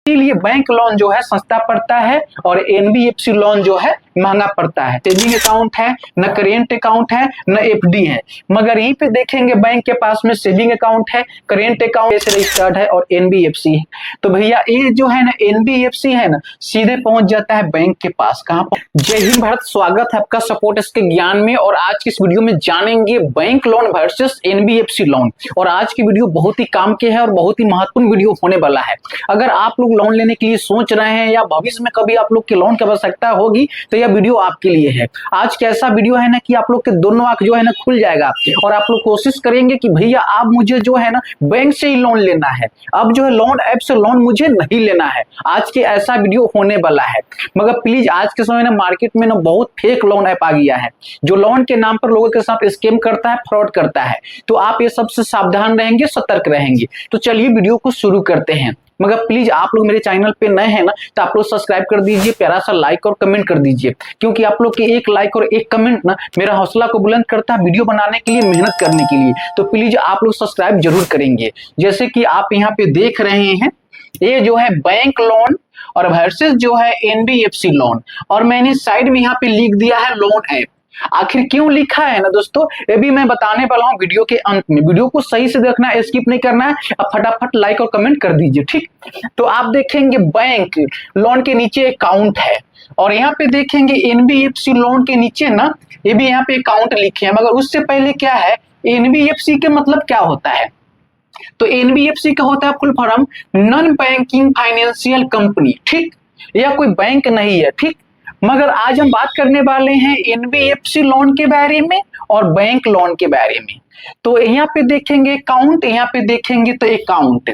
इसीलिए bank loan जो है सस्ता पड़ता है और एनबीएफसी लोन जो है महंगा पड़ता है। सेविंग अकाउंट है, न करेंट अकाउंट है, न एफडी है। मगर यहीं पे देखेंगे बैंक के पास में सेविंग अकाउंट है, करेंट अकाउंट से रजिस्टर्ड है और एनबीएफसी है। तो भैया ये जो है ना एनबीएफसी है ना सीधे पहुंच जाता है बैंक के पास। कहां पर? जय हिंद भारत, स्वागत है आपका सपोर्ट इसके ज्ञान में। और आज की इस वीडियो में जानेंगे bank loan versus NBFC loan. और आज की वीडियो बहुत ही काम की है और बहुत ही महत्वपूर्ण वीडियो होने वाला है। अगर आप लोग लोन लेने के लिए सोच रहे हैं या भविष्य में कभी आप लोग के लोन की आवश्यकता होगी तो यह वीडियो आपके लिए है। आज कैसा वीडियो है ना कि आप लोग के दोनों आंख जो है ना खुल जाएगा और आप लोग कोशिश करेंगे कि भैया आप मुझे जो है ना बैंक से ही लोन लेना है, अब जो है लोन ऐप से लोन मुझे नहीं लेना है। आज के ऐसा वीडियो होने वाला है। मगर प्लीज आज के समय में मार्केट में ना बहुत फेक लोन ऐप आ गया है जो लोन के नाम पर लोगों के साथ स्कैम करता है, फ्रॉड करता है। तो आप ये सबसे सावधान रहेंगे, सतर्क रहेंगे। तो चलिए वीडियो को शुरू करते हैं। मगर प्लीज आप लोग मेरे चैनल पे नए हैं ना तो आप लोग सब्सक्राइब कर दीजिए, प्यारा सा लाइक और कमेंट कर दीजिए, क्योंकि आप लोग के एक लाइक और एक कमेंट ना मेरा हौसला को बुलंद करता है वीडियो बनाने के लिए, मेहनत करने के लिए। तो प्लीज आप लोग सब्सक्राइब जरूर करेंगे। जैसे कि आप यहाँ पे देख रहे हैं ये जो है बैंक लोन और वर्सेस जो है एनबीएफसी लोन, और मैंने साइड में यहाँ पे लिख दिया है लोन ऐप। आखिर क्यों लिखा है ना दोस्तों, ये भी मैं बताने वाला हूँ वीडियो के अंत में। वीडियो को सही से देखना है, स्किप नहीं करना है। अब फटाफट लाइक और कमेंट कर दीजिए, ठीक। तो आप देखेंगे बैंक लोन के नीचे अकाउंट है और यहाँ पे देखेंगे एनबीएफसी लोन के नीचे ना ये भी यहाँ पे अकाउंट लिखे हैं। मगर उससे पहले क्या है, एनबीएफसी के मतलब क्या होता है? तो एनबीएफसी का होता है full form non banking financial company, ठीक। यह कोई बैंक नहीं है, ठीक। मगर आज हम बात करने वाले हैं एनबीएफसी लोन के बारे में और बैंक लोन के बारे में। तो यहाँ पे देखेंगे अकाउंट, यहाँ पे देखेंगे तो अकाउंट।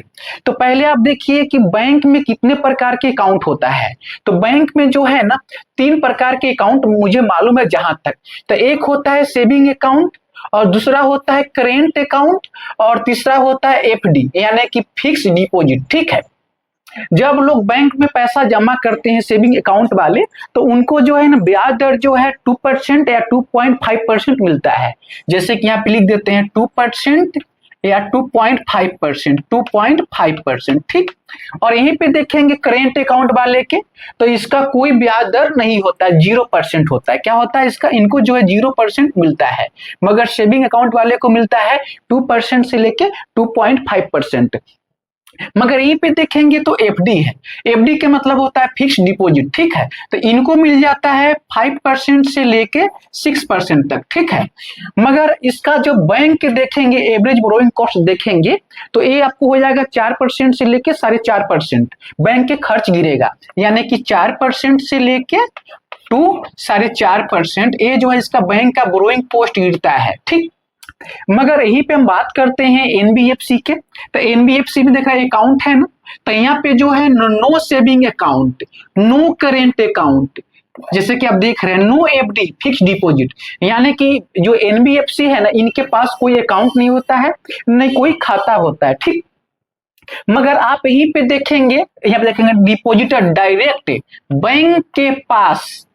तो पहले आप देखिए कि बैंक में कितने प्रकार के अकाउंट होता है। तो बैंक में जो है ना 3 प्रकार के अकाउंट मुझे मालूम है जहां तक। तो एक होता है सेविंग अकाउंट, और दूसरा होता है करेंट अकाउंट, और तीसरा होता है एफडी यानी कि फिक्स डिपॉजिट, ठीक है। जब लोग बैंक में पैसा जमा करते हैं सेविंग अकाउंट वाले, तो उनको जो है ना ब्याज दर जो है 2% या 2.5% मिलता है। जैसे कि यहाँ पे लिख देते हैं 2% या 2.5%, 2.5%, ठीक। और यहीं पे देखेंगे करेंट अकाउंट वाले के, तो इसका कोई ब्याज दर नहीं होता है, 0% होता है। क्या होता है इसका? इनको जो है 0% मिलता है। मगर सेविंग अकाउंट वाले को मिलता है 2% से लेके 2.5%। मगर यहीं पे देखेंगे तो एफडी है। एफडी के मतलब होता है फिक्स डिपॉजिट, ठीक है। तो इनको मिल जाता है 5% से लेके 6% तक, ठीक है। मगर इसका जो बैंक के देखेंगे एवरेज बोरोइंग कॉस्ट देखेंगे तो ये आपको हो जाएगा 4% से लेके 4.5% बैंक के खर्च गिरेगा। यानी कि 4% से लेके टू 4.5% ये जो है इसका बैंक का बोरोइंग कॉस्ट गिरता है, ठीक। मगर यहीं पे हम बात करते हैं एनबीएफसी के। तो एनबीएफसी में देखा अकाउंट है ना, तो यहाँ पे जो है no saving account, no current account, जैसे कि आप देख रहे हैं नो एफडी फिक्स डिपॉजिट। यानी कि जो एनबीएफसी है ना इनके पास कोई अकाउंट नहीं होता है, नहीं कोई खाता होता है, ठीक। मगर आप यहीं पे देखेंगे, यहाँ पे देखेंगे डिपॉजिटर डायरेक्ट बैंक के पास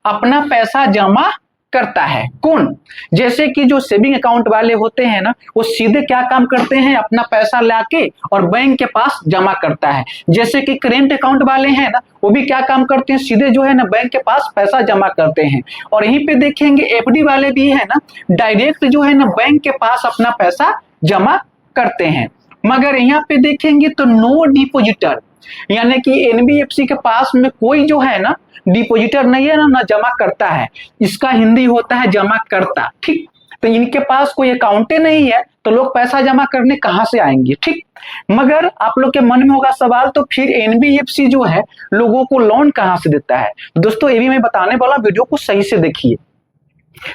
अपना पैसा जमा करता है। कौन? जैसे कि जो सेविंग अकाउंट वाले होते हैं ना वो सीधे क्या काम करते हैं, अपना पैसा लाके और बैंक के पास जमा करता है। जैसे कि करेंट अकाउंट वाले हैं ना वो भी क्या काम करते हैं, सीधे जो है ना बैंक के पास पैसा जमा करते हैं। और यहीं पे देखेंगे एफडी वाले भी है ना डायरेक्ट जो है ना बैंक के पास अपना पैसा जमा करते हैं। मगर यहाँ पे देखेंगे तो नो डिपॉजिटर, यानी कि एनबीएफसी के पास में कोई जो है ना डिपॉजिटर नहीं है ना जमा करता है। इसका हिंदी होता है जमा करता, ठीक। तो इनके पास कोई अकाउंटे नहीं है तो लोग पैसा जमा करने कहां से आएंगे, ठीक। मगर आप लोग के मन में होगा सवाल, तो फिर एनबीएफसी जो है लोगों को लोन कहां से देता है? दोस्तों ये भी मैं बताने वाला, वीडियो को सही से देखिए।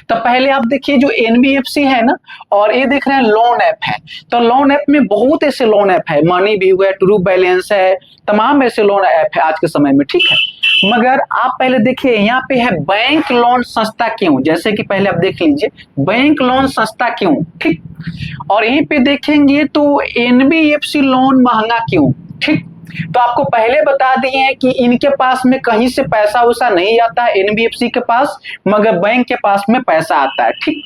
तो पहले आप देखिए जो एनबीएफसी है ना और ये देख रहे हैं लोन ऐप है। तो लोन ऐप में बहुत ऐसे लोन ऐप है, मनी भी हुआ, ट्रू बैलेंस है, तमाम ऐसे लोन ऐप है आज के समय में, ठीक है। मगर आप पहले देखिए यहाँ पे है बैंक लोन सस्ता क्यों। जैसे कि पहले आप देख लीजिए बैंक लोन सस्ता क्यों, ठीक। और यहीं पे देखेंगे तो एनबीएफसी लोन महंगा क्यों, ठीक। तो आपको पहले बता दिए हैं कि इनके पास में कहीं से पैसा वैसा नहीं आता है एनबीएफसी के पास, मगर बैंक के पास में पैसा आता है, ठीक।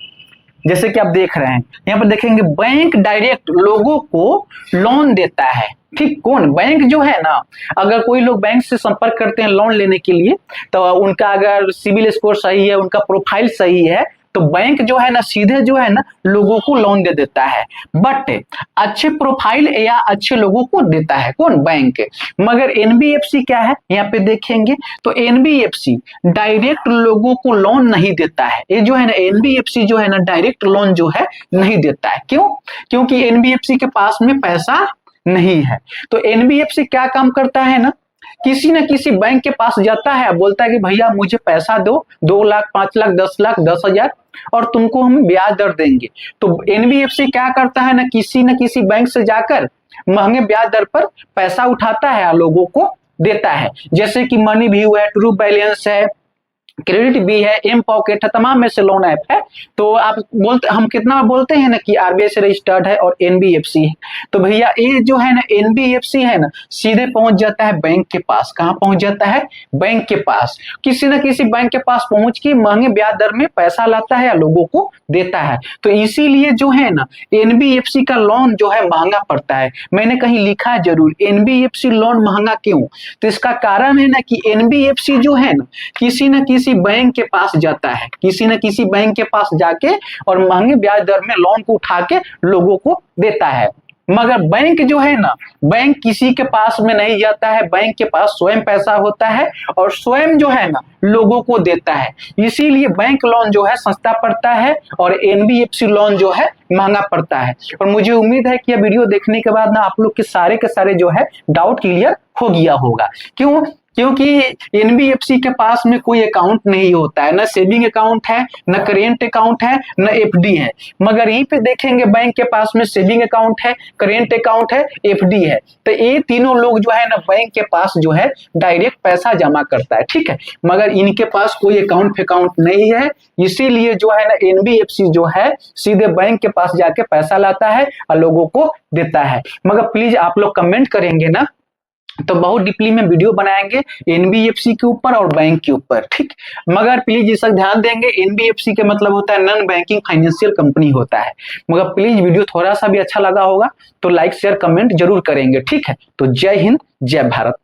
जैसे कि आप देख रहे हैं यहाँ पर देखेंगे बैंक डायरेक्ट लोगों को लोन देता है, ठीक, कौन? बैंक जो है ना, अगर कोई लोग बैंक से संपर्क करते हैं लोन लेने के लिए, तो उनका अगर सिविल स्कोर सही है, उनका प्रोफाइल सही है, तो बैंक जो है ना सीधे जो है ना लोगों को लोन दे देता है। बट अच्छे प्रोफाइल या अच्छे लोगों को देता है कौन? बैंक। मगर एनबीएफसी क्या है, यहाँ पे देखेंगे तो एनबीएफसी डायरेक्ट लोगों को लोन नहीं देता है। ये जो है ना एनबीएफसी जो है ना डायरेक्ट लोन जो है नहीं देता है। क्यों? क्योंकि एनबीएफसी के पास में पैसा नहीं है। तो एनबीएफसी क्या काम करता है ना, किसी न किसी बैंक के पास जाता है, बोलता है कि भैया मुझे पैसा दो, 2 लाख 5 लाख 10 लाख 10,000 और तुमको हम ब्याज दर देंगे। तो एनबीएफसी क्या करता है ना, किसी न किसी बैंक से जाकर महंगे ब्याज दर पर पैसा उठाता है और लोगों को देता है। जैसे कि मनी भी है, ट्रू बैलेंस है, क्रेडिट भी है, एम पॉकेट है, तमाम में से लोन ऐप है। तो आप बोलते, हम कितना बोलते हैं ना कि आरबीआई से रजिस्टर्ड है और एनबीएफसी है। तो भैया ये जो है ना एनबीएफसी है ना सीधे पहुंच जाता है बैंक के पास। कहां पहुंच जाता है? बैंक के पास। किसी न किसी बैंक के पास पहुंच के महंगे ब्याज दर में पैसा लाता है या लोगों को देता है। तो इसीलिए जो है ना एनबीएफसी का लोन जो है महंगा पड़ता है। मैंने कहीं लिखा है जरूर, एनबीएफसी लोन महंगा क्यों? तो इसका कारण है ना कि एनबीएफसी जो है ना किसी न किसी बैंक के पास जाता है, किसी न किसी बैंक के पास जाके और महंगे ब्याज दर में लोन को उठा के लोगों को देता है। मगर बैंक जो है ना, बैंक किसी के पास में नहीं जाता है, बैंक के पास स्वयं पैसा होता है और स्वयं जो है ना लोगों को देता है। इसीलिए बैंक लोन जो है सस्ता पड़ता है और एनबीएफसी लोन जो है महंगा पड़ता है। और मुझे उम्मीद है कि यह वीडियो देखने के बाद ना आप लोग के सारे जो है डाउट क्लियर हो गया होगा। क्यों? क्योंकि एनबीएफसी के पास में कोई अकाउंट नहीं होता है, ना सेविंग अकाउंट है, ना करेंट अकाउंट है, ना एफडी है। मगर यहीं पे देखेंगे बैंक के पास में सेविंग अकाउंट है, करेंट अकाउंट है, एफडी है। तो ये तीनों लोग जो है ना बैंक के पास जो है डायरेक्ट पैसा जमा करता है, ठीक है। मगर इनके पास कोई अकाउंट नहीं है, इसीलिए जो है ना एनबीएफसी जो है सीधे बैंक के पास जाके पैसा लाता है और लोगों को देता है। मगर प्लीज आप लोग कमेंट करेंगे ना तो बहुत डीपली में वीडियो बनाएंगे एनबीएफसी के ऊपर और बैंक के ऊपर, ठीक। मगर प्लीज इस ध्यान देंगे, एनबीएफसी के मतलब होता है नॉन बैंकिंग फाइनेंशियल कंपनी होता है। मगर प्लीज वीडियो थोड़ा सा भी अच्छा लगा होगा तो लाइक शेयर कमेंट जरूर करेंगे, ठीक है। तो जय हिंद, जय भारत।